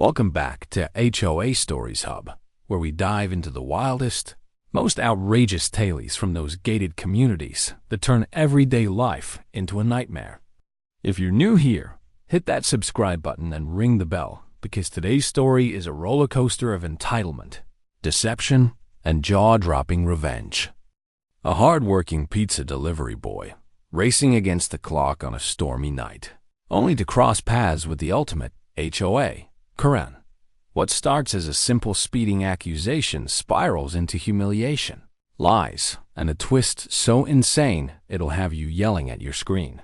Welcome back to HOA Stories Hub, where we dive into the wildest, most outrageous tales from those gated communities that turn everyday life into a nightmare. If you're new here, hit that subscribe button and ring the bell, because today's story is a roller coaster of entitlement, deception, and jaw-dropping revenge. A hard-working pizza delivery boy racing against the clock on a stormy night, only to cross paths with the ultimate HOA, Karen. What starts as a simple speeding accusation spirals into humiliation, lies, and a twist so insane it'll have you yelling at your screen.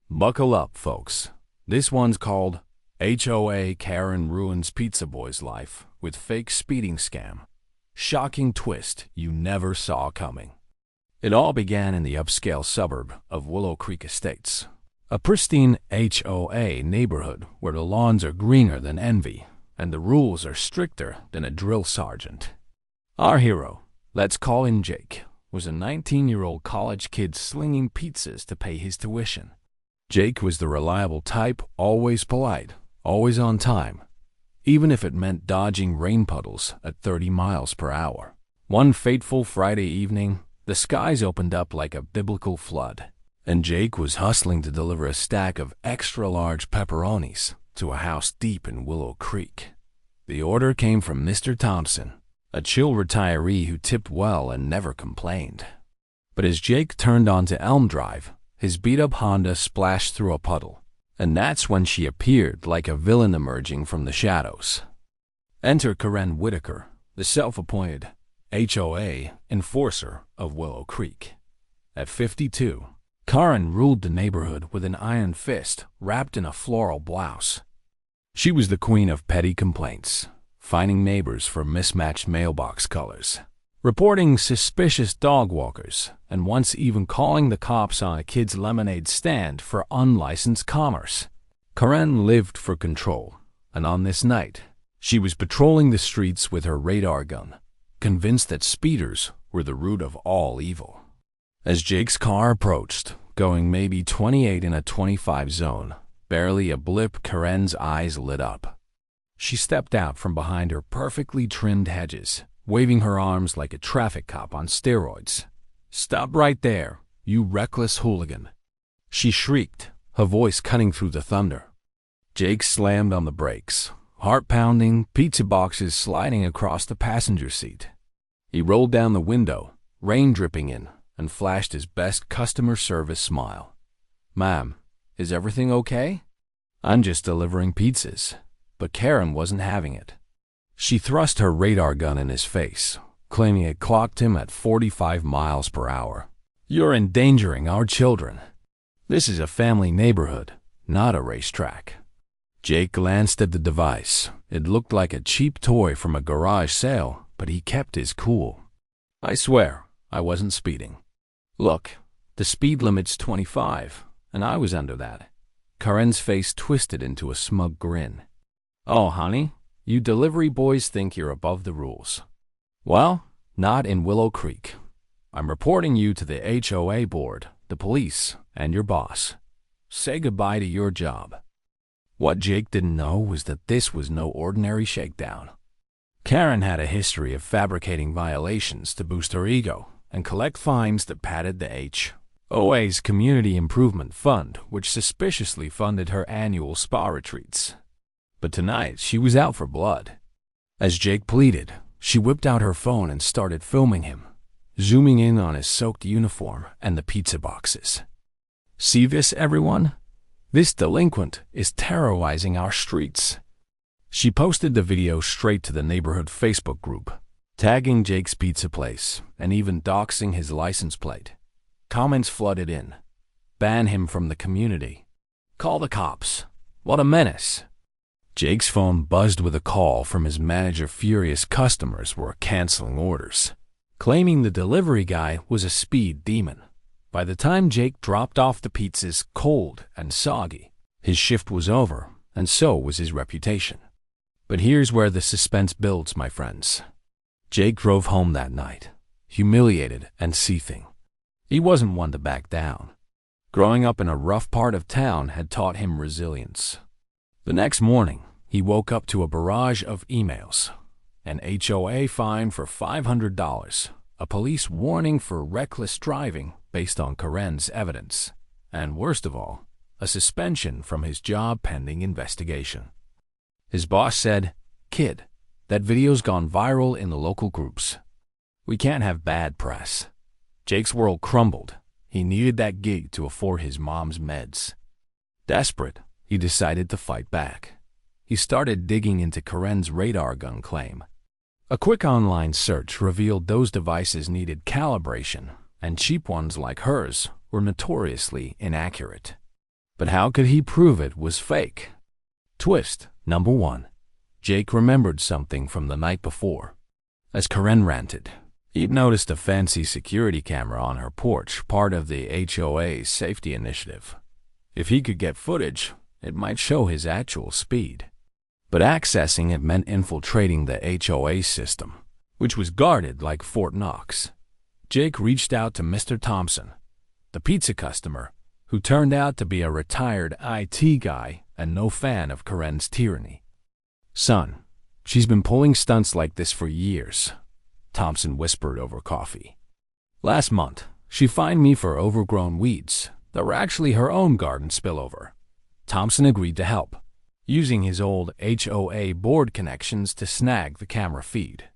Buckle up, folks. This one's called HOA Karen Ruins Pizza Boy's Life with Fake Speeding Scam. Shocking twist you never saw coming. It all began in the upscale suburb of Willow Creek Estates, a pristine HOA neighborhood where the lawns are greener than envy and the rules are stricter than a drill sergeant. Our hero, let's call him Jake, was a 19-year-old college kid slinging pizzas to pay his tuition. Jake was the reliable type, always polite, always on time, even if it meant dodging rain puddles at 30 miles per hour. One fateful Friday evening, the skies opened up like a biblical flood, and Jake was hustling to deliver a stack of extra-large pepperonis to a house deep in Willow Creek. The order came from Mr. Thompson, a chill retiree who tipped well and never complained. But as Jake turned onto Elm Drive, his beat-up Honda splashed through a puddle, and that's when she appeared like a villain emerging from the shadows. Enter Karen Whitaker, the self-appointed HOA enforcer of Willow Creek. At 52, Karen ruled the neighborhood with an iron fist wrapped in a floral blouse. She was the queen of petty complaints, fining neighbors for mismatched mailbox colors, reporting suspicious dog walkers, and once even calling the cops on a kid's lemonade stand for unlicensed commerce. Karen lived for control, and on this night, she was patrolling the streets with her radar gun, convinced that speeders were the root of all evil. As Jake's car approached, going maybe 28 in a 25 zone, barely a blip, Karen's eyes lit up. She stepped out from behind her perfectly trimmed hedges, waving her arms like a traffic cop on steroids. "Stop right there, you reckless hooligan!" she shrieked, her voice cutting through the thunder. Jake slammed on the brakes, heart pounding, pizza boxes sliding across the passenger seat. He rolled down the window, rain dripping in, and flashed his best customer service smile. "Ma'am, is everything okay?" "I'm just delivering pizzas." But Karen wasn't having it. She thrust her radar gun in his face, claiming it clocked him at 45 miles per hour. "You're endangering our children. This is a family neighborhood, not a racetrack." Jake glanced at the device. It looked like a cheap toy from a garage sale, but he kept his cool. "I swear, I wasn't speeding. Look, the speed limit's 25, and I was under that." Karen's face twisted into a smug grin. "Oh, honey, you delivery boys think you're above the rules. Well, not in Willow Creek. I'm reporting you to the HOA board, the police, and your boss. Say goodbye to your job." What Jake didn't know was that this was no ordinary shakedown. Karen had a history of fabricating violations to boost her ego and collect fines that padded the HOA's Community Improvement Fund, which suspiciously funded her annual spa retreats. But tonight, she was out for blood. As Jake pleaded, she whipped out her phone and started filming him, zooming in on his soaked uniform and the pizza boxes. "See this, everyone? This delinquent is terrorizing our streets." She posted the video straight to the neighborhood Facebook group, tagging Jake's pizza place and even doxing his license plate. Comments flooded in. "Ban him from the community. Call the cops. What a menace." Jake's phone buzzed with a call from his manager. Furious customers were canceling orders, claiming the delivery guy was a speed demon. By the time Jake dropped off the pizzas cold and soggy, his shift was over, and so was his reputation. But here's where the suspense builds, my friends. Jake drove home that night, humiliated and seething. He wasn't one to back down. Growing up in a rough part of town had taught him resilience. The next morning, He woke up to a barrage of emails, an HOA fine for $500, a police warning for reckless driving based on Karen's evidence, and worst of all, a suspension from his job pending investigation. His boss said, "Kid, that video's gone viral in the local groups. We can't have bad press." Jake's world crumbled. He needed that gig to afford his mom's meds. Desperate, he decided to fight back. He started digging into Karen's radar gun claim. A quick online search revealed those devices needed calibration, and cheap ones like hers were notoriously inaccurate. But how could he prove it was fake? Twist number 1. Jake remembered something from the night before. As Karen ranted, he'd noticed a fancy security camera on her porch, part of the HOA's safety initiative. If he could get footage, it might show his actual speed. But accessing it meant infiltrating the HOA system, which was guarded like Fort Knox. Jake reached out to Mr. Thompson, the pizza customer, who turned out to be a retired IT guy and no fan of Karen's tyranny. "Son, she's been pulling stunts like this for years," Thompson whispered over coffee. "Last month, she fined me for overgrown weeds that were actually her own garden spillover." Thompson agreed to help, using his old HOA board connections to snag the camera feed.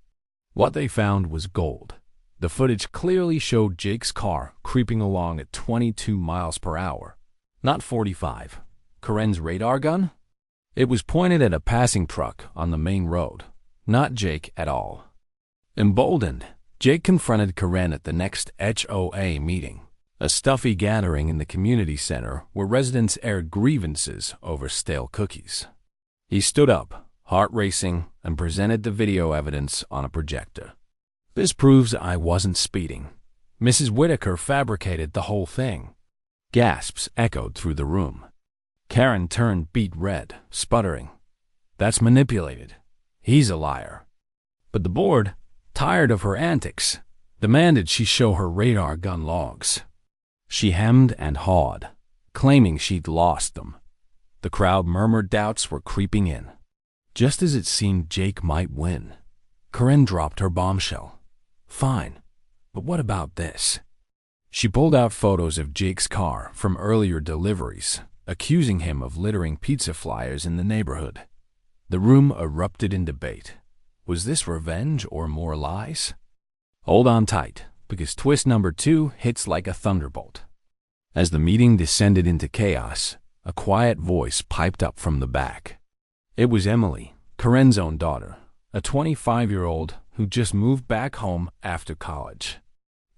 What they found was gold. The footage clearly showed Jake's car creeping along at 22 miles per hour, not 45. Karen's radar gun? It was pointed at a passing truck on the main road, not Jake at all. Emboldened, Jake confronted Karen at the next HOA meeting, a stuffy gathering in the community center where residents aired grievances over stale cookies. He stood up, heart racing, and presented the video evidence on a projector. "This proves I wasn't speeding. Mrs. Whitaker fabricated the whole thing." Gasps echoed through the room. Karen turned beet red, sputtering. "That's manipulated. He's a liar." But the board, tired of her antics, demanded she show her radar gun logs. She hemmed and hawed, claiming she'd lost them. The crowd murmured doubts were creeping in. Just as it seemed Jake might win, Karen dropped her bombshell. "Fine, but what about this?" She pulled out photos of Jake's car from earlier deliveries, accusing him of littering pizza flyers in the neighborhood. The room erupted in debate. Was this revenge or more lies? Hold on tight, because twist number 2 hits like a thunderbolt. As the meeting descended into chaos, a quiet voice piped up from the back. It was Emily, Karen's own daughter, a 25-year-old who just moved back home after college.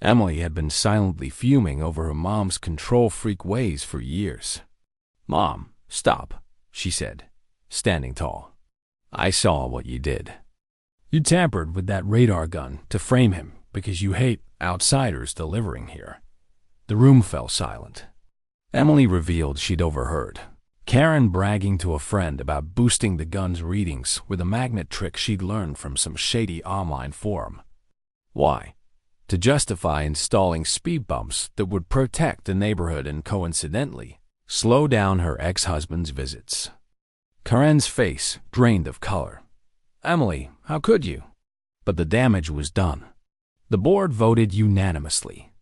Emily had been silently fuming over her mom's control-freak ways for years. "Mom, stop," she said, standing tall. "I saw what you did. You tampered with that radar gun to frame him because you hate outsiders delivering here." The room fell silent. Emily revealed she'd overheard Karen bragging to a friend about boosting the gun's readings with a magnet trick she'd learned from some shady online forum. Why? To justify installing speed bumps that would protect the neighborhood and coincidentally slow down her ex-husband's visits. Karen's face drained of color. "Emily, how could you?" But the damage was done. The board voted unanimously.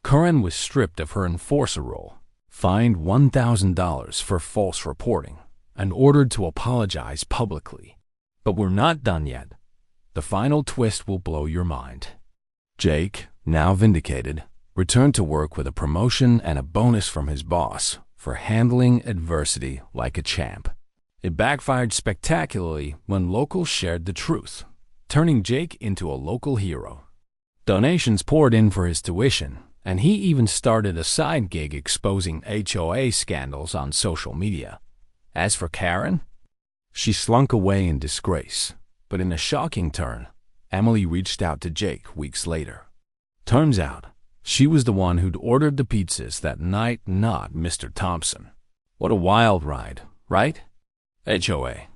Karen was stripped of her enforcer role, fined $1,000 for false reporting, and ordered to apologize publicly. But we're not done yet. The final twist will blow your mind. Jake, now vindicated, returned to work with a promotion and a bonus from his boss for handling adversity like a champ. It backfired spectacularly when locals shared the truth, turning Jake into a local hero. Donations poured in for his tuition, and he even started a side gig exposing HOA scandals on social media. As for Karen, she slunk away in disgrace, but in a shocking turn, Emily reached out to Jake weeks later. Turns out, she was the one who'd ordered the pizzas that night, not Mr. Thompson. What a wild ride, right? HOA.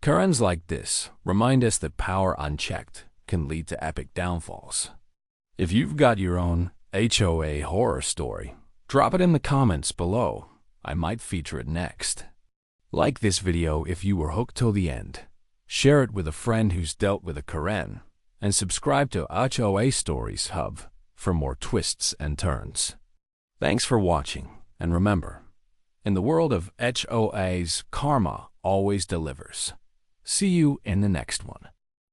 Karens like this remind us that power unchecked can lead to epic downfalls. If you've got your own HOA horror story, drop it in the comments below. I might feature it next. Like this video if you were hooked till the end. Share it with a friend who's dealt with a Karen. And subscribe to HOA Stories Hub for more twists and turns. Thanks for watching, and remember, in the world of HOAs, karma always delivers. See you in the next one.